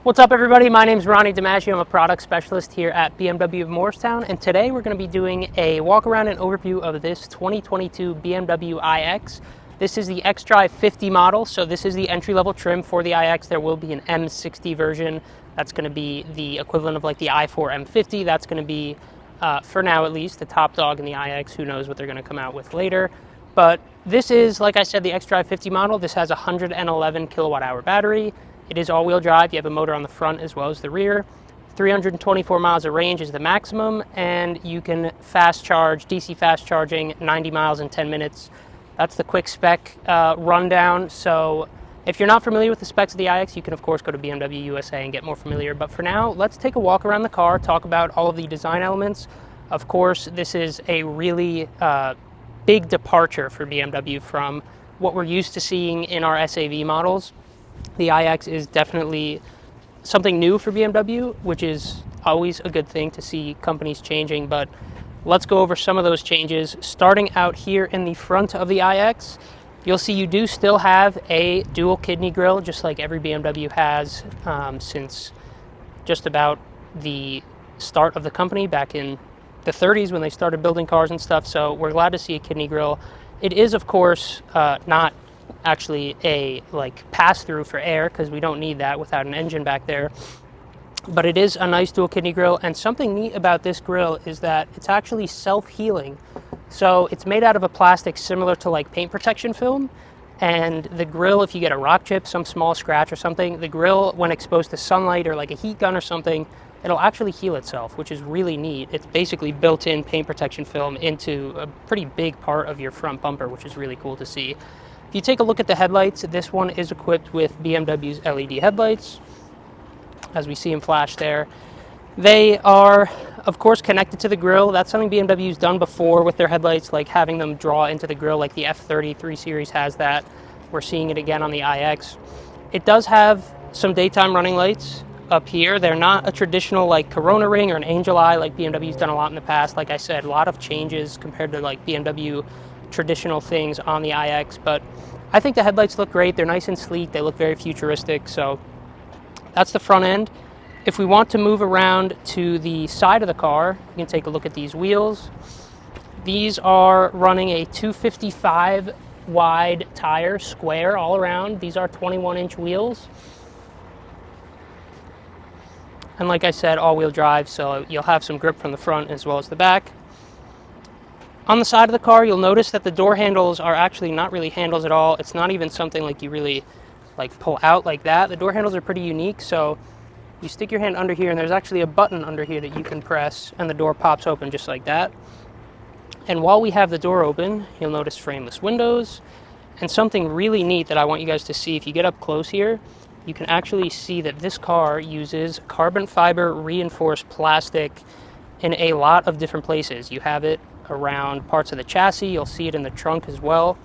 What's up, everybody? My name is Ronnie DiMaggio. I'm a product specialist here at BMW of Morristown, and today we're going to be doing a walk around and overview of this 2022 BMW iX. This is the xDrive50 model, so this is the entry-level trim for the iX. There will be an M60 version. That's going to be the equivalent of like the i4 M50. That's going to be, for now at least, the top dog in the iX. Who knows what they're going to come out with later. But this is, like I said, the xDrive50 model. This has a 111 kilowatt hour battery. It is all-wheel drive. You have a motor on the front as well as the rear. 324 miles of range is the maximum, and you can fast charge, DC fast charging, 90 miles in 10 minutes. That's the quick spec rundown. So if you're not familiar with the specs of the iX, you can of course go to BMW USA and get more familiar. But for now, let's take a walk around the car, talk about all of the design elements. Of course, this is a really big departure for BMW from what we're used to seeing in our SAV models. The iX is definitely something new for BMW, which is always a good thing to see companies changing, but let's go over some of those changes. Starting out here in the front of the iX, you'll see you do still have a dual kidney grille, just like every BMW has since just about the start of the company back in the 30s when they started building cars and stuff, so we're glad to see a kidney grille. It is, of course, not actually a pass-through for air, because we don't need that without an engine back there, but it is a nice dual kidney grille. And something neat about this grille is that it's actually self-healing. So it's made out of a plastic similar to like paint protection film, and the grille, if you get a rock chip, some small scratch or something, the grille, when exposed to sunlight or like a heat gun or something, it'll actually heal itself, which is really neat. It's basically built-in paint protection film into a pretty big part of your front bumper, which is really cool to see. If you take a look at the headlights, this one is equipped with BMW's LED headlights, as we see them flash there. They are, of course, connected to the grille. That's something BMW's done before with their headlights, like having them draw into the grille, like the F30 3 Series has that. We're seeing it again on the iX. It does have some daytime running lights up here. They're not a traditional like Corona ring or an angel eye like BMW's done a lot in the past. Like I said, a lot of changes compared to like BMW traditional things on the iX, but I think the headlights look great. They're nice and sleek. They look very futuristic. So that's the front end. If we want to move around to the side of the car, you can take a look at these wheels. These are running a 255 wide tire, square all around. These are 21-inch wheels. And like I said, all-wheel drive, so you'll have some grip from the front as well as the back. On the side of the car, you'll notice that the door handles are actually not really handles at all. It's not even something like you really like pull out like that. The door handles are pretty unique, so you stick your hand under here and there's actually a button under here that you can press and the door pops open just like that. And while we have the door open, you'll notice frameless windows, and something really neat that I want you guys to see. If you get up close here, you can actually see that this car uses carbon fiber reinforced plastic in a lot of different places. You have it around parts of the chassis. You'll see it in the trunk as well.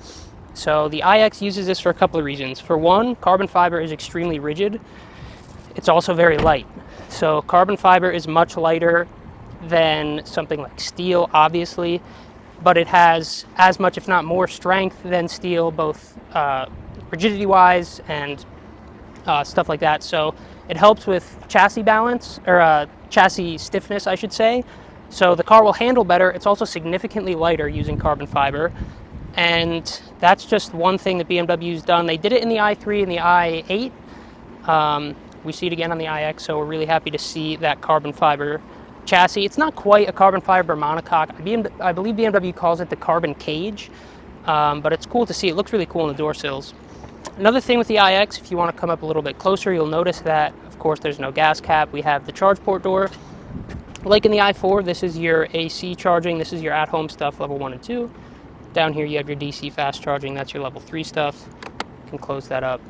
So the iX uses this for a couple of reasons. For one, carbon fiber is extremely rigid. It's also very light. So carbon fiber is much lighter than something like steel, obviously, but it has as much, if not more, strength than steel, both rigidity-wise and stuff like that. So it helps with chassis balance, or chassis stiffness, I should say. So the car will handle better. It's also significantly lighter using carbon fiber. And that's just one thing that BMW's done. They did it in the i3 and the i8. We see it again on the iX, so we're really happy to see that carbon fiber chassis. It's not quite a carbon fiber monocoque. I believe BMW calls it the carbon cage, but it's cool to see. It looks really cool in the door sills. Another thing with the iX, if you want to come up a little bit closer, you'll notice that, of course, there's no gas cap. We have the charge port door. Like in the i4, this is your AC charging. This is your at-home stuff, level 1 and 2. Down here, you have your DC fast charging. That's your level 3 stuff. You can close that up,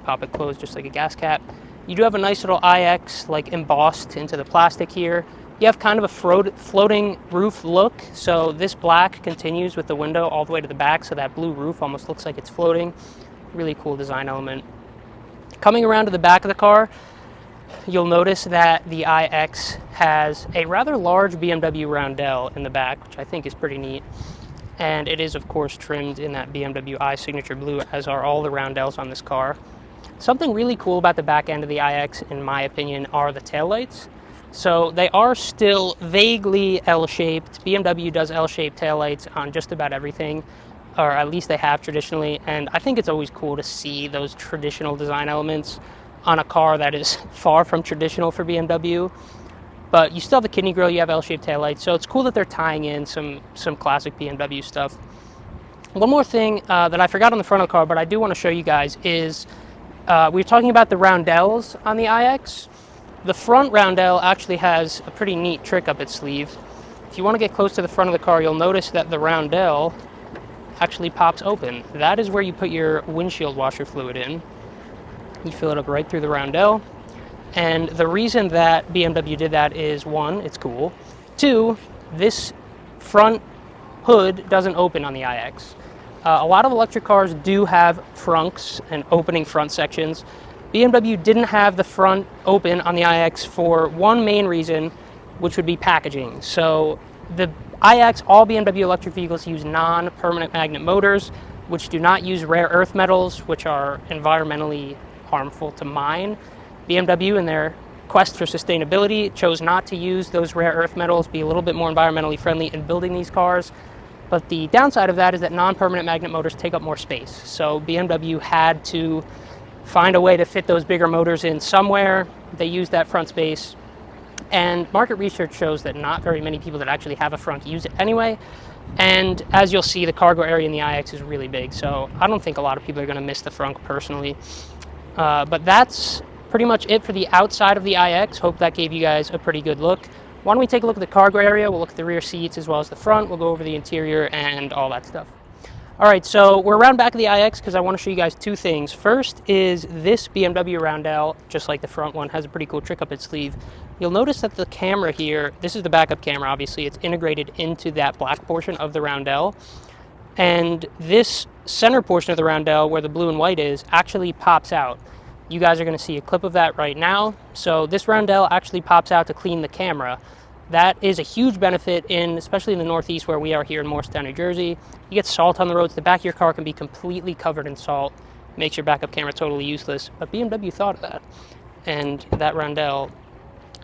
pop it closed just like a gas cap. You do have a nice little iX like embossed into the plastic here. You have kind of a floating roof look. So this black continues with the window all the way to the back. So that blue roof almost looks like it's floating. Really cool design element. Coming around to the back of the car, you'll notice that the iX has a rather large BMW roundel in the back, which I think is pretty neat. And it is, of course, trimmed in that BMW i signature blue, as are all the roundels on this car. Something really cool about the back end of the iX, in my opinion, are the taillights. So they are still vaguely L-shaped. BMW does L-shaped taillights on just about everything, or at least they have traditionally, and I think it's always cool to see those traditional design elements on a car that is far from traditional for BMW. But you still have the kidney grille, you have L-shaped taillights, so it's cool that they're tying in some classic BMW stuff. One more thing that I forgot on the front of the car, but I do want to show you guys, is we were talking about the roundels on the iX. The front roundel actually has a pretty neat trick up its sleeve. If you want to get close to the front of the car, you'll notice that the roundel actually pops open. That is where you put your windshield washer fluid in. You fill it up right through the roundel. And the reason that BMW did that is, one, it's cool. Two, this front hood doesn't open on the iX. A lot of electric cars do have frunks and opening front sections. BMW didn't have the front open on the iX for one main reason, which would be packaging. So the iX, all BMW electric vehicles use non-permanent magnet motors, which do not use rare earth metals, which are environmentally harmful to mine. BMW, in their quest for sustainability, chose not to use those rare earth metals, be a little bit more environmentally friendly in building these cars. But the downside of that is that non-permanent magnet motors take up more space. So BMW had to find a way to fit those bigger motors in somewhere. They used that front space. And market research shows that not very many people that actually have a front use it anyway. And as you'll see, the cargo area in the iX is really big. So I don't think a lot of people are going to miss the frunk personally. But that's pretty much it for the outside of the iX. Hope that gave you guys a pretty good look. Why don't we take a look at the cargo area? We'll look at the rear seats as well as the front. We'll go over the interior and all that stuff. All right, so we're around back of the iX because I want to show you guys two things. First is this BMW roundel, just like the front one, has a pretty cool trick up its sleeve. You'll notice that the camera here, this is the backup camera, obviously, it's integrated into that black portion of the roundel. And this center portion of the roundel, where the blue and white is, actually pops out. You guys are going to see a clip of that right now. So this roundel actually pops out to clean the camera. That is a huge benefit, especially in the Northeast where we are here in Morristown, New Jersey. You get salt on the roads, the back of your car can be completely covered in salt. Makes your backup camera totally useless. But BMW thought of that. And that roundel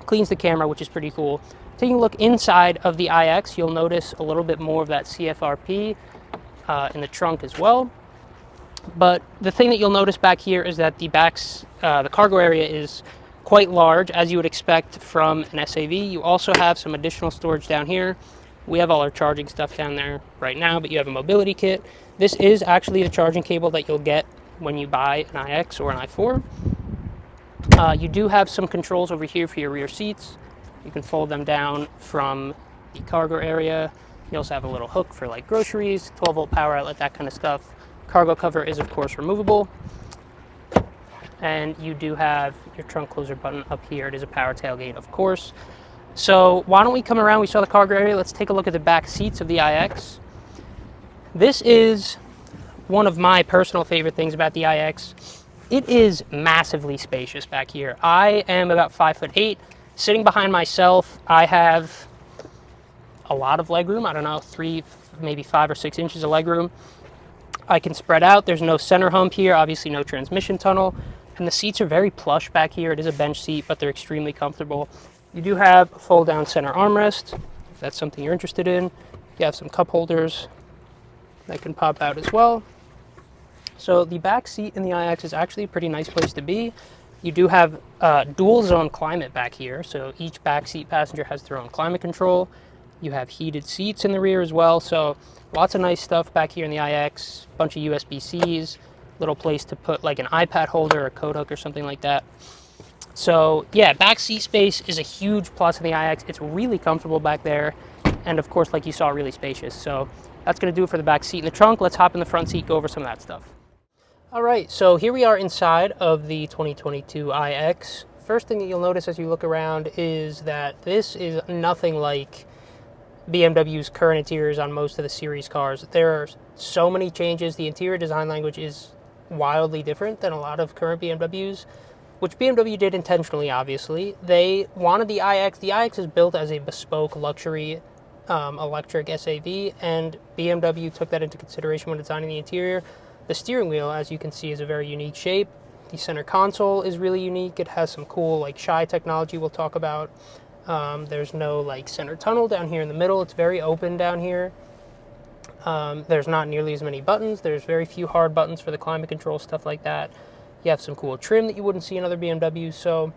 cleans the camera, which is pretty cool. Taking a look inside of the iX, you'll notice a little bit more of that CFRP in the trunk as well. But the thing that you'll notice back here is that the cargo area is quite large, as you would expect from an SAV. You also have some additional storage down here. We have all our charging stuff down there right now, but you have a mobility kit. This is actually the charging cable that you'll get when you buy an iX or an i4. You do have some controls over here for your rear seats. You can fold them down from the cargo area. You also have a little hook for like groceries, 12-volt power outlet, that kind of stuff. Cargo cover is of course removable. And you do have your trunk closer button up here. It is a power tailgate, of course. So why don't we come around? We saw the cargo area. Let's take a look at the back seats of the iX. This is one of my personal favorite things about the iX. It is massively spacious back here. I am about 5'8". Sitting behind myself, I have a lot of legroom. I don't know, 3, maybe 5 or 6 inches of legroom. I can spread out. There's no center hump here, obviously no transmission tunnel. And the seats are very plush back here. It is a bench seat, but they're extremely comfortable. You do have a fold-down center armrest, if that's something you're interested in. You have some cup holders that can pop out as well. So the back seat in the iX is actually a pretty nice place to be. You do have dual zone climate back here, so each back seat passenger has their own climate control. You have heated seats in the rear as well, so lots of nice stuff back here in the iX. Bunch of USB-Cs, little place to put like an iPad holder or a coat hook or something like that. So yeah, back seat space is a huge plus in the iX. It's really comfortable back there, and of course, like you saw, really spacious. So that's going to do it for the back seat and the trunk. Let's hop in the front seat, go over some of that stuff. All right, so here we are inside of the 2022 iX. First thing that you'll notice as you look around is that this is nothing like BMW's current interiors on most of the series cars. There are so many changes. The interior design language is wildly different than a lot of current BMWs, which BMW did intentionally, obviously. They wanted the iX. The iX is built as a bespoke luxury electric SAV, and BMW took that into consideration when designing the interior. The steering wheel, as you can see, is a very unique shape. The center console is really unique. It has some cool like shy technology we'll talk about. There's no like center tunnel down here in the middle. It's very open down here. There's not nearly as many buttons. There's very few hard buttons for the climate control, stuff like that. You have some cool trim that you wouldn't see in other BMWs. So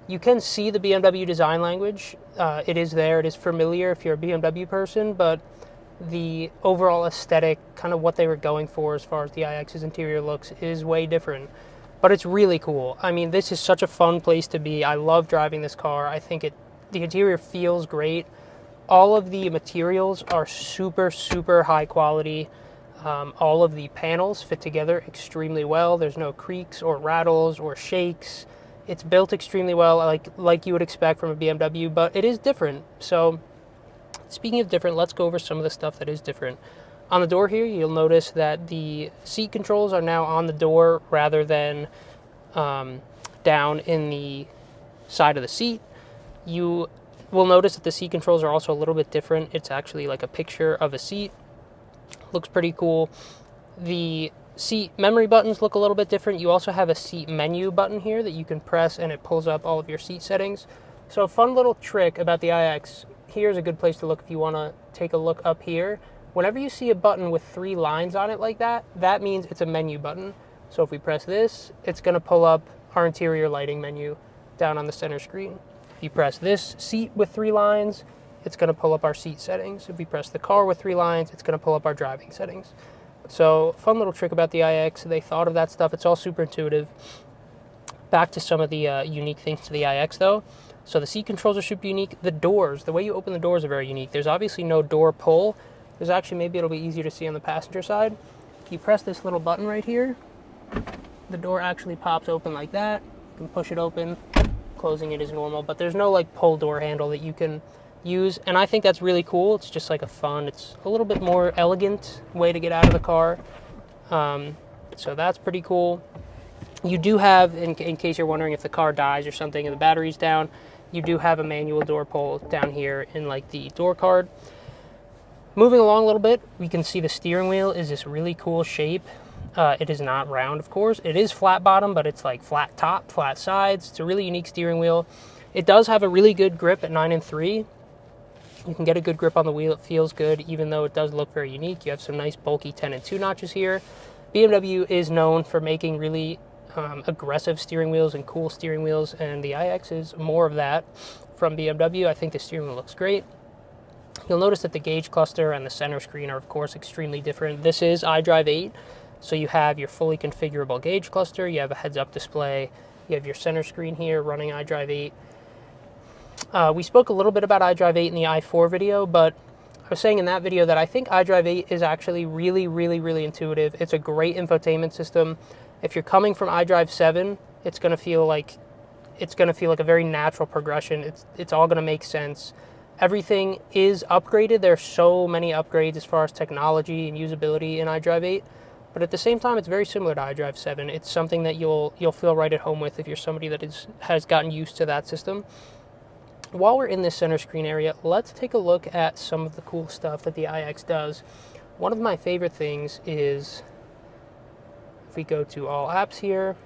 you can see the BMW design language. It is there. It is familiar if you're a BMW person, but the overall aesthetic, kind of what they were going for as far as the iX's interior looks, is way different. But it's really cool. I mean, this is such a fun place to be. I love driving this car. I think the interior feels great. All of the materials are super, super high quality. All of the panels fit together extremely well. There's no creaks or rattles or shakes. It's built extremely well, like you would expect from a BMW, but it is different. So speaking of different, let's go over some of the stuff that is different. On the door here, you'll notice that the seat controls are now on the door rather than down in the side of the seat. You will notice that the seat controls are also a little bit different. It's actually like a picture of a seat. Looks pretty cool. The seat memory buttons look a little bit different. You also have a seat menu button here that you can press and it pulls up all of your seat settings. So a fun little trick about the iX. Here's a good place to look if you want to take a look up here. Whenever you see a button with 3 lines on it like that, that means it's a menu button. So if we press this, it's going to pull up our interior lighting menu down on the center screen. If you press this seat with 3 lines, it's going to pull up our seat settings. If we press the car with 3 lines, it's going to pull up our driving settings. So fun little trick about the iX. They thought of that stuff. It's all super intuitive. Back to some of the unique things to the iX though. So the seat controls are super unique. The doors, the way you open the doors are very unique. There's obviously no door pull. There's actually, maybe it'll be easier to see on the passenger side. If you press this little button right here, the door actually pops open like that. You can push it open. Closing it is normal, but there's no like pull door handle that you can use, and I think that's really cool. It's just like it's a little bit more elegant way to get out of the car. So that's pretty cool. You do have, in case you're wondering if the car dies or something and the battery's down, you do have a manual door pull down here in like the door card. Moving along a little bit, we can see the steering wheel is this really cool shape. It is not round, of course. It is flat bottom, but it's like flat top, flat sides. It's a really unique steering wheel. It does have a really good grip at 9 and 3. You can get a good grip on the wheel. It feels good, even though it does look very unique. You have some nice bulky 10 and 2 notches here. BMW is known for making really aggressive steering wheels and cool steering wheels, and the iX is more of that from BMW. I think the steering wheel looks great. You'll notice that the gauge cluster and the center screen are, of course, extremely different. This is iDrive 8, so you have your fully configurable gauge cluster, you have a heads-up display, you have your center screen here running iDrive 8. We spoke a little bit about iDrive 8 in the i4 video, but I was saying in that video that I think iDrive 8 is actually really, really, really intuitive. It's a great infotainment system. If you're coming from iDrive 7, it's going to feel like a very natural progression. It's all going to make sense. Everything is upgraded. There's so many upgrades as far as technology and usability in iDrive 8, but at the same time, it's very similar to iDrive 7. It's something that you'll feel right at home with if you're somebody that has gotten used to that system. While we're in this center screen area, let's take a look at some of the cool stuff that the iX does. One of my favorite things is, if we go to all apps here,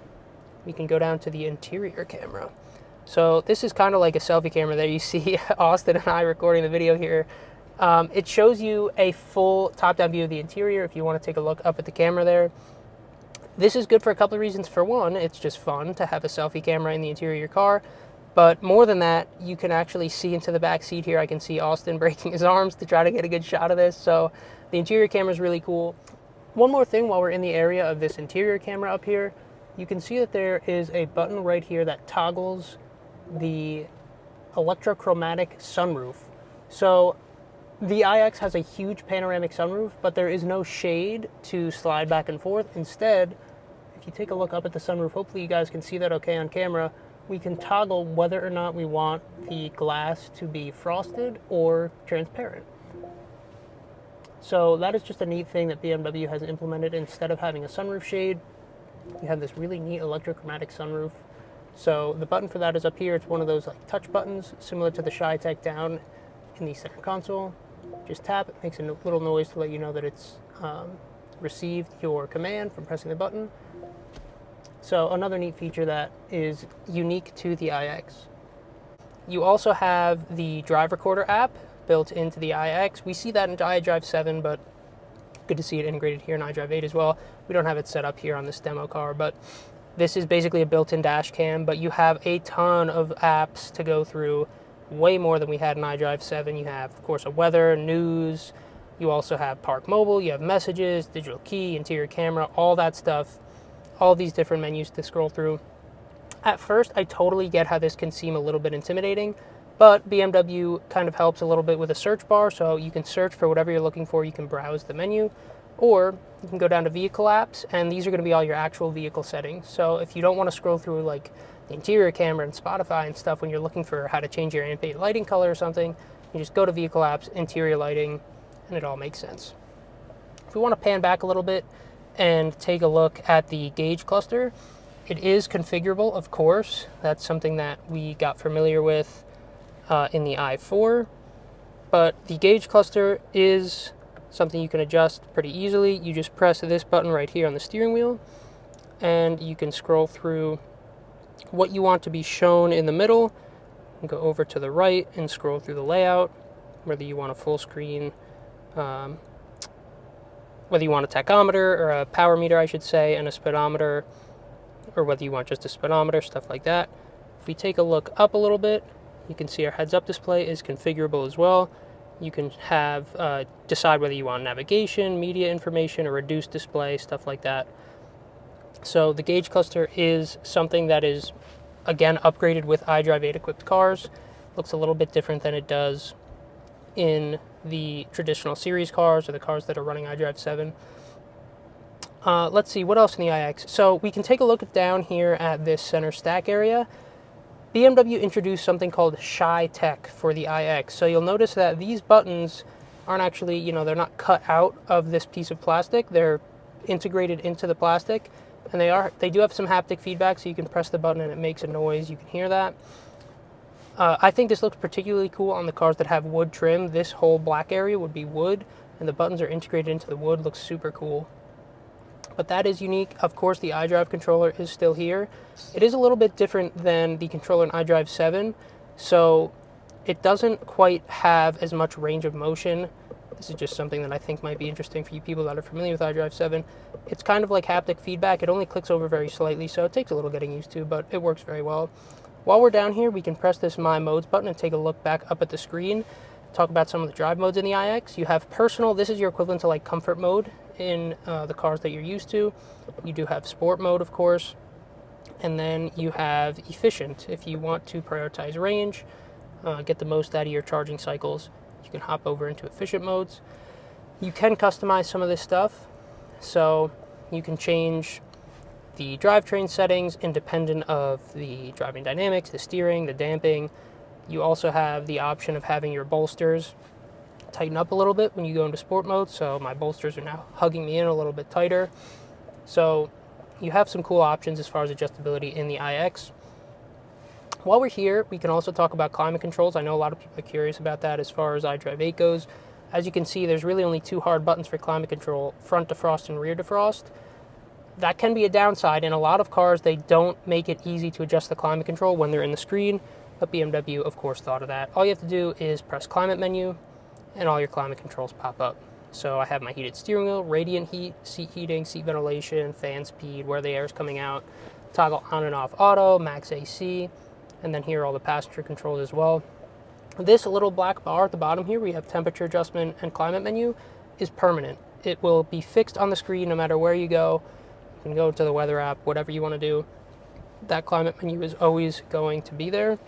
we can go down to the interior camera. So this is kind of like a selfie camera there. You see Austin and I recording the video here. It shows you a full top-down view of the interior if you want to take a look up at the camera there. This is good for a couple of reasons. For one, it's just fun to have a selfie camera in the interior of your car. But more than that, you can actually see into the back seat here. I can see Austin breaking his arms to try to get a good shot of this. So the interior camera is really cool. One more thing while we're in the area of this interior camera up here, you can see that there is a button right here that toggles the electrochromatic sunroof. So the iX has a huge panoramic sunroof, but there is no shade to slide back and forth. Instead, if you take a look up at the sunroof, hopefully you guys can see that okay on camera, we can toggle whether or not we want the glass to be frosted or transparent. So that is just a neat thing that BMW has implemented. Instead of having a sunroof shade, you have this really neat electrochromatic sunroof. So the button for that is up here. It's one of those like touch buttons, similar to the ShyTech down in the center console. Just tap, it makes a little noise to let you know that it's received your command from pressing the button. So another neat feature that is unique to the iX. You also have the drive recorder app built into the iX. We see that in iDrive7, but good to see it integrated here in iDrive8 as well. We don't have it set up here on this demo car, but this is basically a built-in dash cam, but you have a ton of apps to go through, way more than we had in iDrive7. You have, of course, a weather, news. You also have Park Mobile. You have messages, digital key, interior camera, all that stuff. All these different menus to scroll through. At first, I totally get how this can seem a little bit intimidating, but BMW kind of helps a little bit with a search bar, so you can search for whatever you're looking for. You can browse the menu, or you can go down to vehicle apps, and these are going to be all your actual vehicle settings. So if you don't want to scroll through like the interior camera and Spotify and stuff when you're looking for how to change your ambient lighting color or something, you just go to vehicle apps, interior lighting, and it all makes sense. If we want to pan back a little bit and take a look at the gauge cluster, it is configurable, of course. That's something that we got familiar with in the i4, but the gauge cluster is something you can adjust pretty easily. You just press this button right here on the steering wheel, and you can scroll through what you want to be shown in the middle, and go over to the right and scroll through the layout, whether you want a full screen, whether you want a tachometer or a power meter, I should say, and a speedometer, or whether you want just a speedometer, stuff like that. If we take a look up a little bit, you can see our heads-up display is configurable as well. You can have decide whether you want navigation, media information, or reduced display, stuff like that. So the gauge cluster is something that is, again, upgraded with iDrive8 equipped cars. Looks a little bit different than it does in the traditional series cars or the cars that are running iDrive7. Let's see, what else in the iX? So we can take a look down here at this center stack area. BMW introduced something called Shy Tech for the iX. So you'll notice that these buttons aren't actually, they're not cut out of this piece of plastic. They're integrated into the plastic, and they do have some haptic feedback, so you can press the button and it makes a noise. You can hear that. I think this looks particularly cool on the cars that have wood trim. This whole black area would be wood, and the buttons are integrated into the wood. Looks super cool. But that is unique. Of course, the iDrive controller is still here. It is a little bit different than the controller in iDrive7, so it doesn't quite have as much range of motion. This is just something that I think might be interesting for you people that are familiar with iDrive7. It's kind of like haptic feedback. It only clicks over very slightly, so it takes a little getting used to, but it works very well. While we're down here, we can press this My Modes button and take a look back up at the screen. Talk about some of the drive modes in the iX. You have personal. This is your equivalent to like comfort mode in the cars that you're used to. You do have sport mode, of course. And then you have efficient. If you want to prioritize range, get the most out of your charging cycles, you can hop over into efficient modes. You can customize some of this stuff. So you can change the drivetrain settings independent of the driving dynamics, the steering, the damping. You also have the option of having your bolsters tighten up a little bit when you go into sport mode. So my bolsters are now hugging me in a little bit tighter. So you have some cool options as far as adjustability in the iX. While we're here, we can also talk about climate controls. I know a lot of people are curious about that as far as iDrive8 goes. As you can see, there's really only two hard buttons for climate control, front defrost and rear defrost. That can be a downside. In a lot of cars, they don't make it easy to adjust the climate control when they're in the screen, but BMW, of course, thought of that. All you have to do is press climate menu, and all your climate controls pop up. So I have my heated steering wheel, radiant heat, seat heating, seat ventilation, fan speed, where the air is coming out, toggle on and off auto, max AC, and then here are all the passenger controls as well. This little black bar at the bottom here, we have temperature adjustment and climate menu, is permanent. It will be fixed on the screen no matter where you go. You can go to the weather app, whatever you want to do. That climate menu is always going to be there,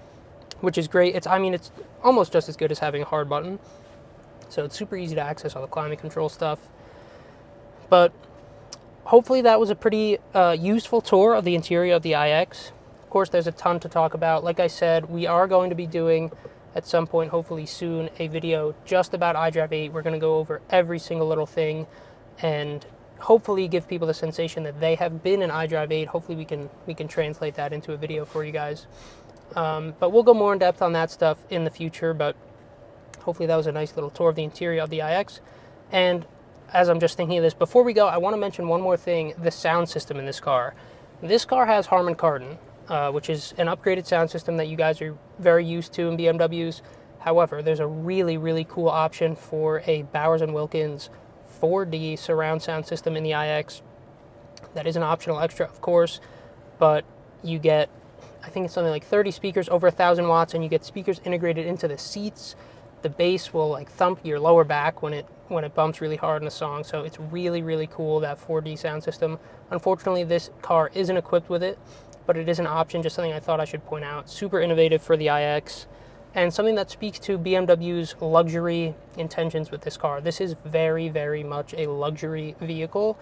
which is great. It's almost just as good as having a hard button. So it's super easy to access all the climate control stuff. But hopefully that was a pretty useful tour of the interior of the iX. Of course, there's a ton to talk about. Like I said, we are going to be doing, at some point, hopefully soon, a video just about iDrive8. We're going to go over every single little thing and hopefully give people the sensation that they have been in iDrive8. Hopefully we can translate that into a video for you guys. But we'll go more in depth on that stuff in the future, but hopefully that was a nice little tour of the interior of the iX. And as I'm just thinking of this, before we go, I want to mention one more thing, the sound system in this car. This car has Harman Kardon, which is an upgraded sound system that you guys are very used to in BMWs. However, there's a really, really cool option for a Bowers & Wilkins 4D surround sound system in the iX. That is an optional extra, of course, but you get, I think it's something like 30 speakers over 1,000 watts, and you get speakers integrated into the seats. The bass will like thump your lower back when it bumps really hard in a song, so it's really, really cool, that 4D sound system. Unfortunately, this car isn't equipped with it, but it is an option, just something I thought I should point out. Super innovative for the iX, and something that speaks to BMW's luxury intentions with this car. This is very, very much a luxury vehicle.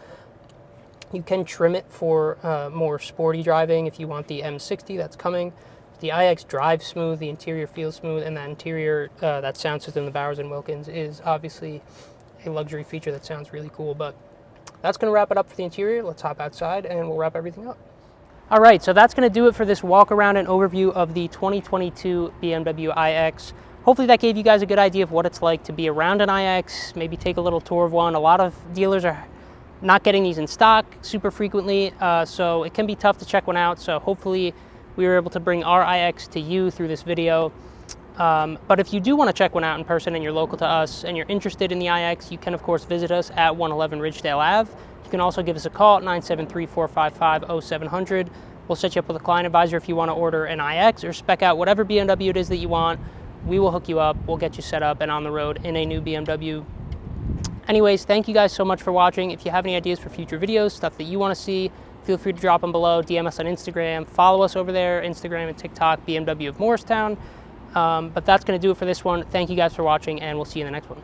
You can trim it for more sporty driving if you want the M60 that's coming. The iX drives smooth, the interior feels smooth, and that interior, that sound system, the Bowers & Wilkins, is obviously a luxury feature that sounds really cool. But that's going to wrap it up for the interior. Let's hop outside and we'll wrap everything up. All right, so that's going to do it for this walk around and overview of the 2022 BMW iX. Hopefully that gave you guys a good idea of what it's like to be around an iX, maybe take a little tour of one. A lot of dealers are not getting these in stock super frequently, so it can be tough to check one out. So hopefully we were able to bring our iX to you through this video. But if you do want to check one out in person and you're local to us and you're interested in the iX, you can of course visit us at 111 Ridgedale Ave. You can also give us a call at 973-455-0700. We'll set you up with a client advisor if you want to order an iX or spec out whatever BMW it is that you want. We will hook you up, we'll get you set up and on the road in a new BMW. Anyways, thank you guys so much for watching. If you have any ideas for future videos, stuff that you want to see, feel free to drop them below, DM us on Instagram, follow us over there, Instagram and TikTok, BMW of Morristown. But that's going to do it for this one. Thank you guys for watching, and we'll see you in the next one.